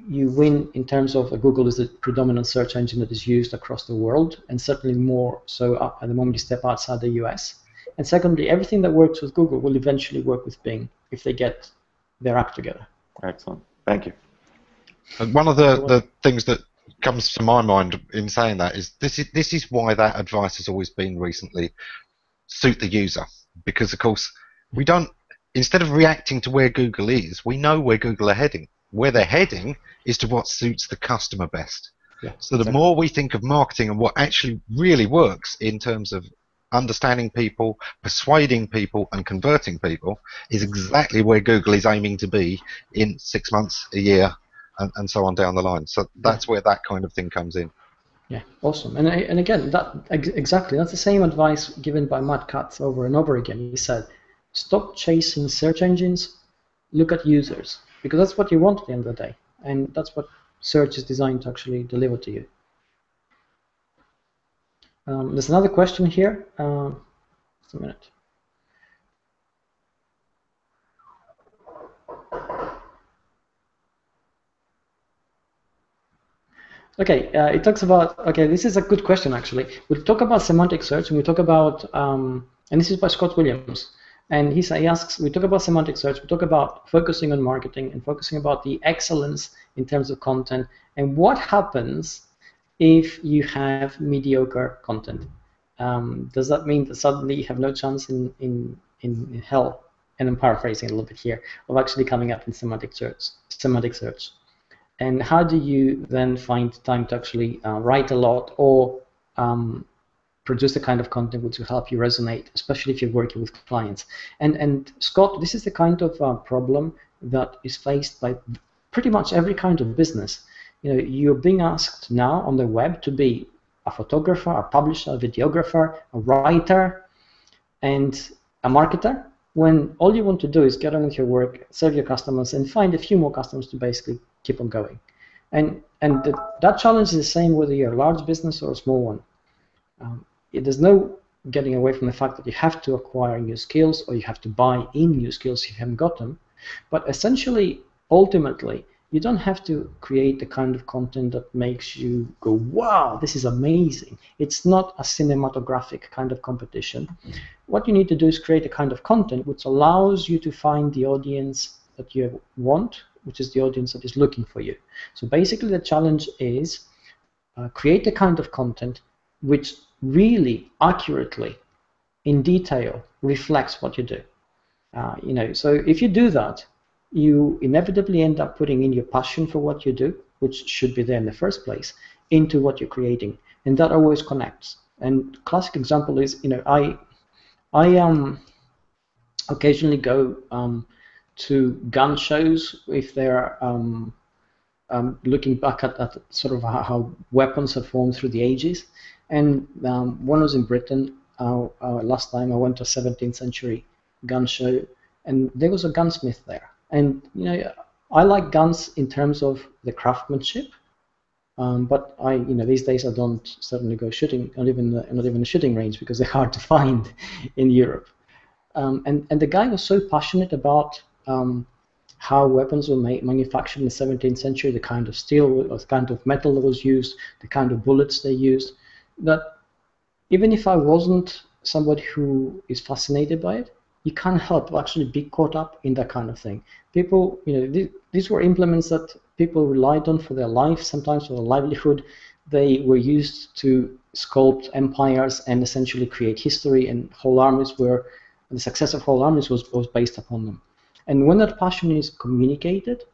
you win in terms of Google is the predominant search engine that is used across the world, and certainly more so at the moment you step outside the US. And secondly, everything that works with Google will eventually work with Bing if they get their act together.
Excellent. Thank you.
And one of the things that comes to my mind in saying that is this is why that advice has always been recently suit the user, because of course we don't, instead of reacting to where Google is, we know where Google are heading. Where they're heading is to what suits the customer best.
Yeah,
so the more we think of marketing and what actually really works in terms of understanding people, persuading people, and converting people is exactly where Google is aiming to be in 6 months, a year, and so on down the line. So that's where that kind of thing comes in.
Yeah, awesome. And again, exactly, that's the same advice given by Matt Cutts over and over again. He said, stop chasing search engines, look at users, because that's what you want at the end of the day, and that's what search is designed to actually deliver to you. There's another question here. Just a minute. Okay, it talks about, okay, this is a good question actually. We talk about semantic search, and we talk about, and this is by Scott Williams, And he asks, we talk about semantic search, we talk about focusing on marketing and focusing about the excellence in terms of content, and what happens if you have mediocre content? Does that mean that suddenly you have no chance in hell, and I'm paraphrasing a little bit here, of actually coming up in semantic search? And how do you then find time to actually write a lot or produce the kind of content which will help you resonate, especially if you're working with clients? And Scott, this is the kind of problem that is faced by pretty much every kind of business. You're being asked now on the web to be a photographer, a publisher, a videographer, a writer, and a marketer, when all you want to do is get on with your work, serve your customers, and find a few more customers to basically keep on going. And that challenge is the same whether you're a large business or a small one. There's no getting away from the fact that you have to acquire new skills or you have to buy in new skills if you haven't got them. But essentially, ultimately, you don't have to create the kind of content that makes you go, wow, this is amazing. It's not a cinematographic kind of competition. What you need to do is create a kind of content which allows you to find the audience that you want, which is the audience that is looking for you. So basically the challenge is create a kind of content which really accurately, in detail, reflects what you do. So if you do that, you inevitably end up putting in your passion for what you do, which should be there in the first place, into what you're creating, and that always connects. And classic example is, I occasionally go to gun shows if they're looking back at sort of how weapons have formed through the ages. And one was in Britain. Last time I went to a 17th century gun show, and there was a gunsmith there. And I like guns in terms of the craftsmanship, but these days I don't certainly go shooting, not even a shooting range, because they're hard to find in Europe. And the guy was so passionate about how weapons were manufactured in the 17th century, the kind of steel, the kind of metal that was used, the kind of bullets they used, that even if I wasn't somebody who is fascinated by it, you can't help but actually be caught up in that kind of thing. People, these were implements that people relied on for their life, sometimes for their livelihood. They were used to sculpt empires and essentially create history, and the success of whole armies was based upon them. And when that passion is communicated,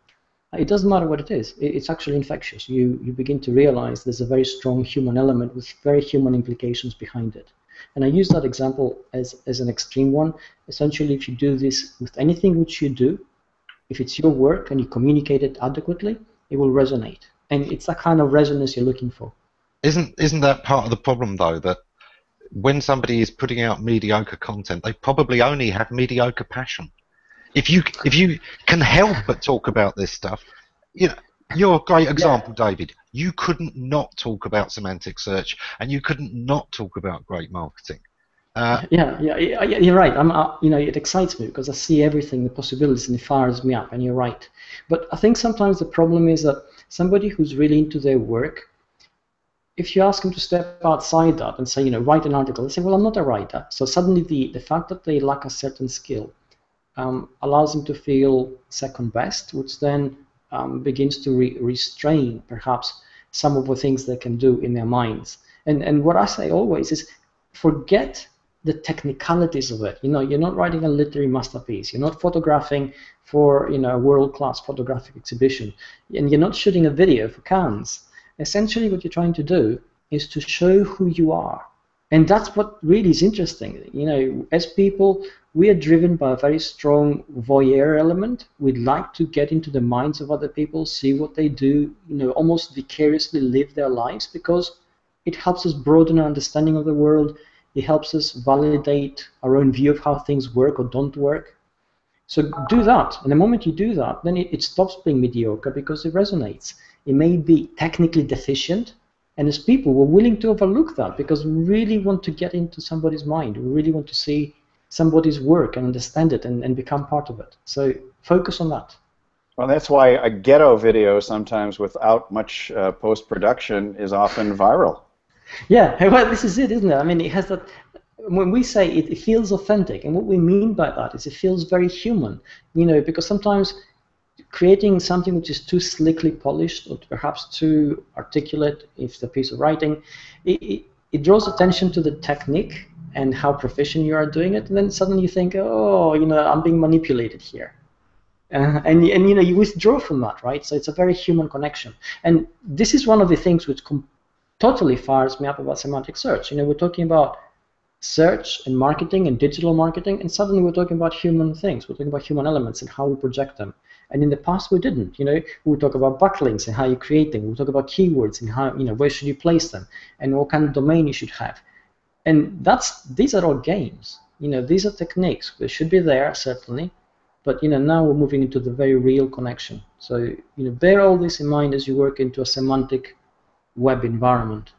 it doesn't matter what it is. It's actually infectious. You begin to realize there's a very strong human element with very human implications behind it. And I use that example as an extreme one. Essentially, if you do this with anything which you do, if it's your work and you communicate it adequately, it will resonate. And it's that kind of resonance you're looking for.
Isn't that part of the problem, though, that when somebody is putting out mediocre content, they probably only have mediocre passion? If you can help but talk about this stuff, you're a great example, David. You couldn't not talk about semantic search, and you couldn't not talk about great marketing.
You're right. It excites me because I see everything, the possibilities, and it fires me up. And you're right. But I think sometimes the problem is that somebody who's really into their work, if you ask them to step outside that and say, write an article, they say, well, I'm not a writer. So suddenly the fact that they lack a certain skill allows them to feel second best, which then begins to restrain perhaps some of the things they can do in their minds. And what I say always is, forget the technicalities of it. You're not writing a literary masterpiece. You're not photographing for a world-class photographic exhibition, and you're not shooting a video for Cannes. Essentially, what you're trying to do is to show who you are. And that's what really is interesting. As people, we are driven by a very strong voyeur element. We'd like to get into the minds of other people, see what they do, almost vicariously live their lives, because it helps us broaden our understanding of the world. It helps us validate our own view of how things work or don't work. So do that. And the moment you do that, then it stops being mediocre because it resonates. It may be technically deficient, and as people, we're willing to overlook that because we really want to get into somebody's mind. We really want to see somebody's work and understand it and become part of it. So focus on that.
Well, that's why a ghetto video, sometimes without much post-production, is often viral.
Yeah, well, this is it, isn't it? I mean, it has that. when we say it feels authentic, and what we mean by that is it feels very human, because sometimes creating something which is too slickly polished or perhaps too articulate, if it's a piece of writing, it draws attention to the technique and how proficient you are doing it, and then suddenly you think, oh, I'm being manipulated here. And you withdraw from that, right? So it's a very human connection. And this is one of the things which totally fires me up about semantic search. We're talking about search and marketing and digital marketing, and suddenly we're talking about human things. We're talking about human elements and how we project them. And in the past we didn't. We would talk about backlinks and how you create them. We would talk about keywords and how, where should you place them and what kind of domain you should have. And these are all games. These are techniques. They should be there, certainly. But now we're moving into the very real connection. So bear all this in mind as you work into a semantic web environment.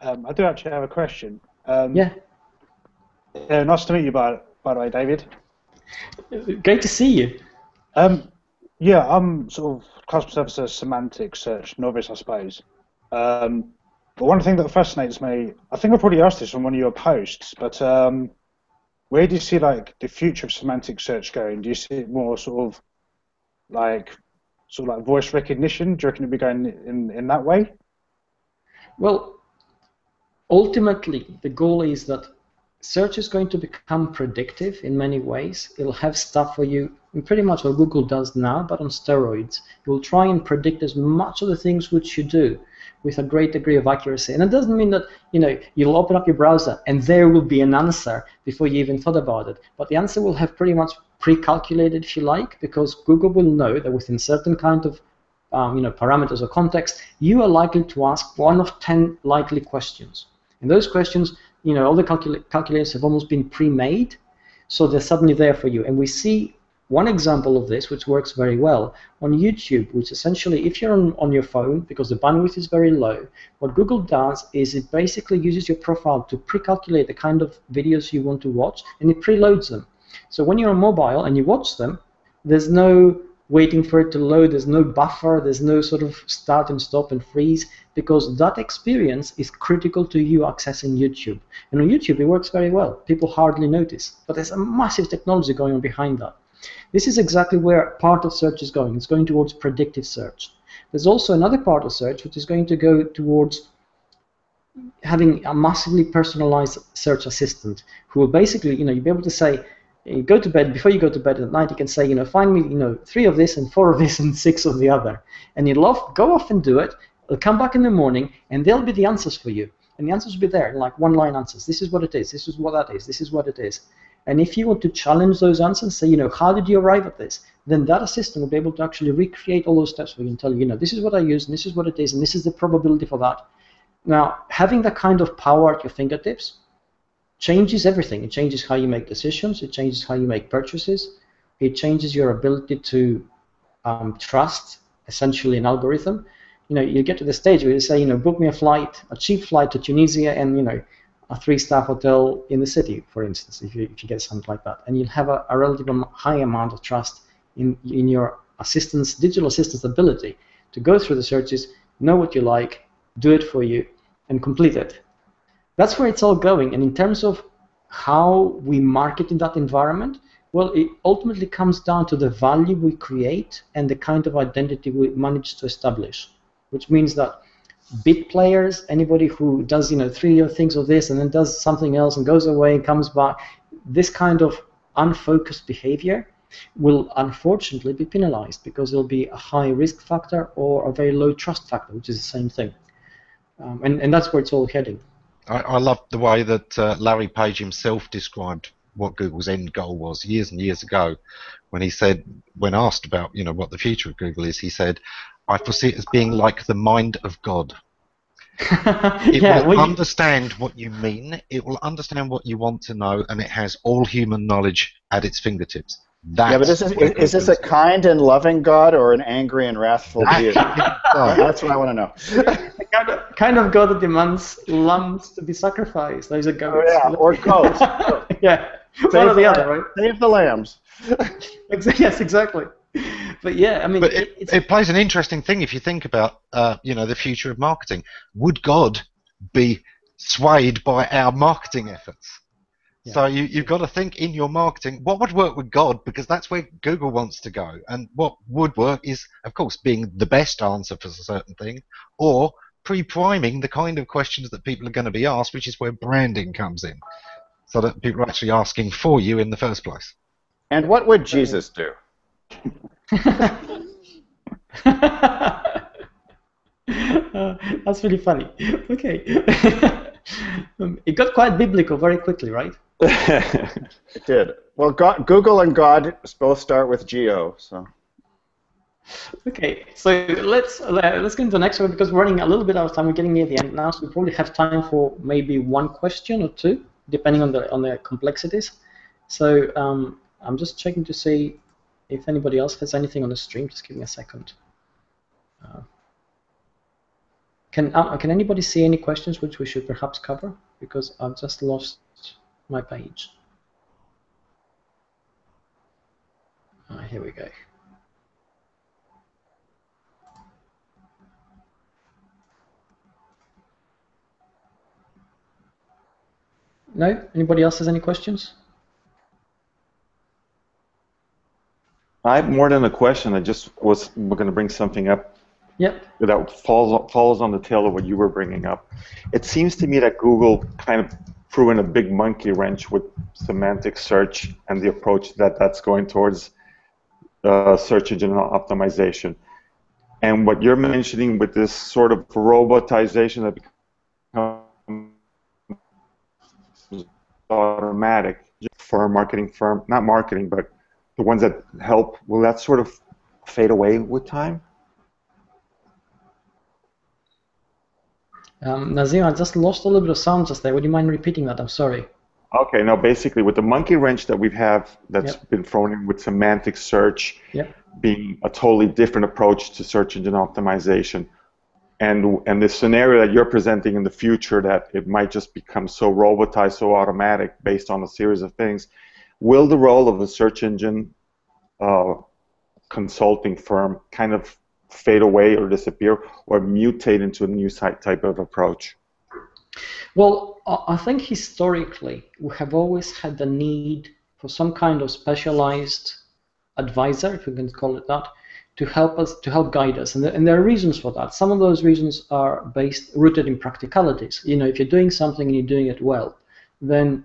I do actually have a question.
Yeah.
Nice to meet you, by the way, David.
Great to see you.
Yeah, I'm sort of class myself as a semantic search novice, I suppose. But one thing that fascinates me, I think I probably asked this on one of your posts, but where do you see like the future of semantic search going? Do you see it more sort of like voice recognition? Do you reckon it'll be going in that way?
Well, ultimately, the goal is that search is going to become predictive in many ways. It'll have stuff for you, and pretty much what Google does now, but on steroids. It will try and predict as much of the things which you do with a great degree of accuracy. And it doesn't mean that you'll open up your browser and there will be an answer before you even thought about it. But the answer will have pretty much pre-calculated, if you like, because Google will know that within certain kind of parameters or context, you are likely to ask one of 10 likely questions. And those questions, all the calculators have almost been pre-made, so they're suddenly there for you. And we see one example of this, which works very well, on YouTube, which essentially, if you're on your phone, because the bandwidth is very low, what Google does is it basically uses your profile to pre-calculate the kind of videos you want to watch, and it preloads them. So when you're on mobile and you watch them, there's no waiting for it to load, there's no buffer, there's no sort of start and stop and freeze, because that experience is critical to you accessing YouTube. And on YouTube, it works very well. People hardly notice. But there's a massive technology going on behind that. This is exactly where part of search is going. It's going towards predictive search. There's also another part of search which is going to go towards having a massively personalized search assistant who will basically, you'll be able to say, you go to bed, before you go to bed at night, you can say, find me, 3 of this and 4 of this and 6 of the other. And you'll go off and do it. It'll come back in the morning, and there'll be the answers for you. And the answers will be there, like one-line answers. This is what it is. This is what that is. This is what it is. And if you want to challenge those answers, say, how did you arrive at this? Then that assistant will be able to actually recreate all those steps for you and tell you, this is what I use, and this is what it is, and this is the probability for that. Now, having that kind of power at your fingertips changes everything. It changes how you make decisions. It changes how you make purchases. It changes your ability to trust, essentially, an algorithm. You get to the stage where you say, book me a cheap flight to Tunisia, and a 3-star hotel in the city, for instance, if you get something like that, and you'll have a relatively high amount of trust in your digital assistant's ability to go through the searches, know what you like, do it for you, and complete it. That's where it's all going. And in terms of how we market in that environment, well, it ultimately comes down to the value we create and the kind of identity we manage to establish, which means that big players, anybody who does 3 things of this and then does something else and goes away and comes back, this kind of unfocused behavior will unfortunately be penalized because there'll be a high risk factor or a very low trust factor, which is the same thing. And that's where it's all heading.
I love the way that Larry Page himself described what Google's end goal was years and years ago, when he said, when asked about what the future of Google is, he said, I foresee it as being like the mind of God. It will understand what you mean, it will understand what you want to know, and it has all human knowledge at its fingertips.
But is this a kind and loving God or an angry and wrathful deity? That's what I want to know.
The kind of God that demands lambs to be sacrificed. Those are goats.
Oh, yeah, or goats.
Yeah, one or the other, right?
Save the lambs.
Yes, exactly. But yeah, I mean,
but it plays an interesting thing if you think about, the future of marketing. Would God be swayed by our marketing efforts.
Yeah.
So you've got to think in your marketing, what would work with God, because that's where Google wants to go. And what would work is, of course, being the best answer for a certain thing, or pre-priming the kind of questions that people are going to be asked, which is where branding comes in, so that people are actually asking for you in the first place.
And what would Jesus do?
That's really funny. Okay. It got quite biblical very quickly, right?
It did. Well, Google and God both start with Geo, so.
Okay, so let's get into the next one because we're running a little bit out of time. We're getting near the end now, so we probably have time for maybe one question or two, depending on the complexities. So I'm just checking to see if anybody else has anything on the stream. Just give me a second. Can anybody see any questions which we should perhaps cover? Because I've just lost my page. Here we go. No? Anybody else has any questions?
I have more than a question. I just we're going to bring something up.
Yep.
That falls on the tail of what you were bringing up. It seems to me that Google kind of threw in a big monkey wrench with semantic search and the approach that's going towards search engine optimization. And what you're mentioning with this sort of robotization that becomes automatic, not marketing, but the ones that help, will that sort of fade away with time?
Nazim, I just lost a little bit of sound just there. Would you mind repeating that? I'm sorry.
Okay, no, basically with the monkey wrench that we have that's been thrown in with semantic search being a totally different approach to search engine optimization, and the scenario that you're presenting in the future that it might just become so robotized, so automatic based on a series of things, will the role of a search engine consulting firm kind of fade away or disappear or mutate into a new type of approach?
Well, I think historically we have always had the need for some kind of specialized advisor, if we can call it that, to help guide us, and there are reasons for that. Some of those reasons are rooted in practicalities. You know, if you're doing something and you're doing it well, then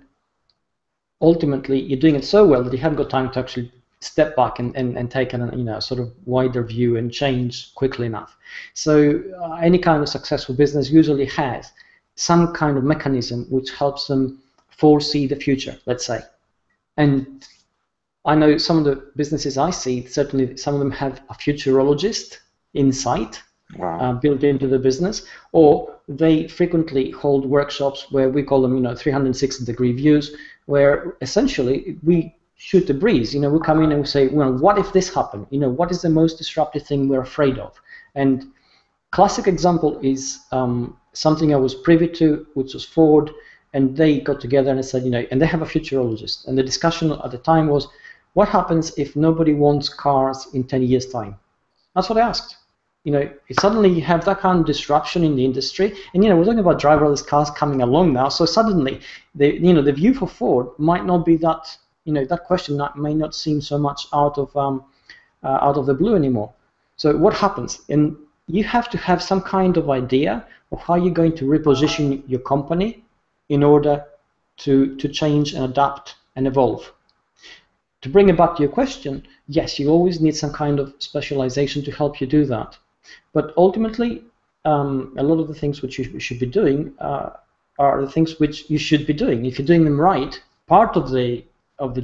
ultimately you're doing it so well that you haven't got time to actually step back and take a sort of wider view and change quickly enough. So any kind of successful business usually has some kind of mechanism which helps them foresee the future, let's say. And I know some of the businesses I see, certainly some of them have a futurologist inside, built into the business, or they frequently hold workshops where we call them, 360-degree views, where essentially we shoot the breeze. We come in and we say, well, what if this happened? What is the most disruptive thing we're afraid of? And classic example is something I was privy to, which was Ford, and they got together and said, and they have a futurologist, and the discussion at the time was, what happens if nobody wants cars in 10 years' time? That's what I asked. If suddenly you have that kind of disruption in the industry, and we're talking about driverless cars coming along now, so suddenly the view for Ford might not be that, that question may not seem so much out of the blue anymore. So what happens? And you have to have some kind of idea of how you're going to reposition your company in order to change and adapt and evolve. To bring it back to your question, yes, you always need some kind of specialization to help you do that. But ultimately, a lot of the things which you should be doing are the things which you should be doing. If you're doing them right, part of the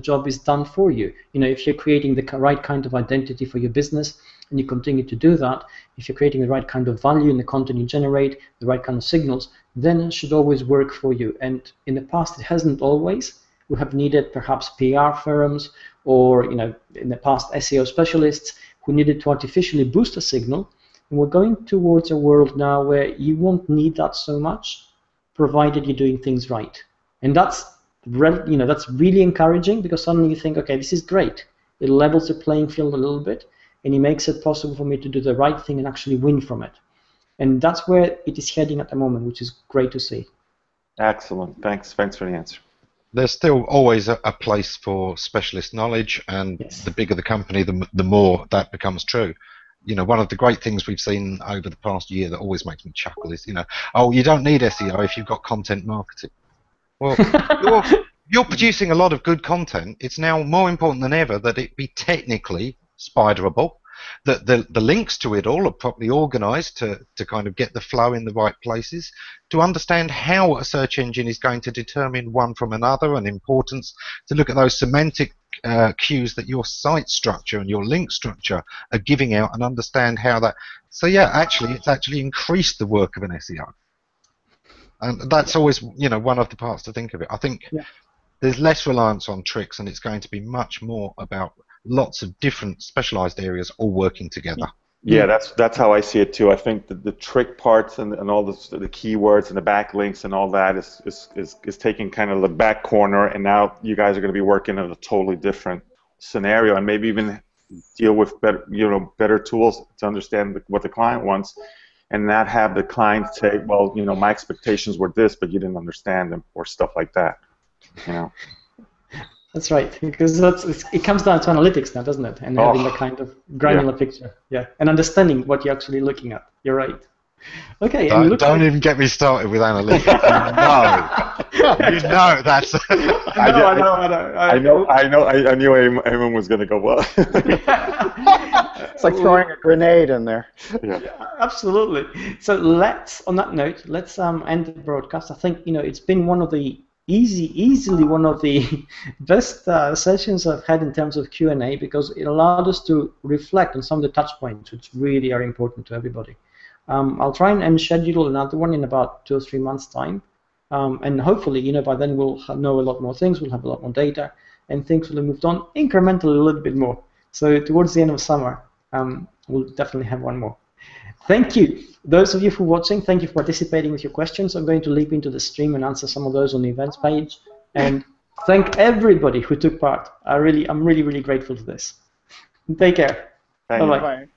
job is done for you. If you're creating the right kind of identity for your business and you continue to do that, if you're creating the right kind of value in the content you generate, the right kind of signals, then it should always work for you. And in the past, it hasn't always. We have needed perhaps PR firms or, in the past, SEO specialists who needed to artificially boost a signal. And we're going towards a world now where you won't need that so much, provided you're doing things right. And that's really encouraging, because suddenly you think, okay, this is great. It levels the playing field a little bit, and it makes it possible for me to do the right thing and actually win from it. And that's where it is heading at the moment, which is great to see.
Excellent. Thanks for the answer.
There's still always a place for specialist knowledge, and the bigger the company, the more that becomes true. You know, one of the great things we've seen over the past year that always makes me chuckle is, you know, oh, you don't need SEO if you've got content marketing. Well, you're producing a lot of good content. It's now more important than ever that it be technically spiderable, that the links to it all are properly organized to kind of get the flow in the right places, to understand how a search engine is going to determine one from another and importance, to look at those semantic cues that your site structure and your link structure are giving out, and understand how that. So yeah, actually, it's actually increased the work of an SEO, and that's always, you know, one of the parts to think of it. I think there's less reliance on tricks, and it's going to be much more about lots of different specialized areas all working together.
Yeah, that's how I see it too. I think the trick parts and all the keywords and the backlinks and all that is taking kind of the back corner, and now you guys are going to be working in a totally different scenario, and maybe even deal with better tools to understand what the client wants, and not have the client say, well, you know, my expectations were this, but you didn't understand them, or stuff like that. You know.
That's right, because it comes down to analytics now, doesn't it? And having the kind of granular picture, and understanding what you're actually looking at. You're right. Okay.
Don't even get me started with analytics. You know that's.
I knew Eamon was going to go well.
It's like throwing a grenade in there.
Yeah, absolutely. So on that note, let's end the broadcast. I think, you know, it's been one of the easily one of the best sessions I've had in terms of Q&A, because it allowed us to reflect on some of the touch points which really are important to everybody. I'll try and schedule another one in about 2 or 3 months' time, and hopefully, you know, by then we'll know a lot more things, we'll have a lot more data, and things will have moved on incrementally a little bit more. So towards the end of summer, we'll definitely have one more. Thank you. Those of you who are watching, thank you for participating with your questions. I'm going to leap into the stream and answer some of those on the events page. And thank everybody who took part. I'm really, really grateful for this. Take care.
Bye-bye.
Bye.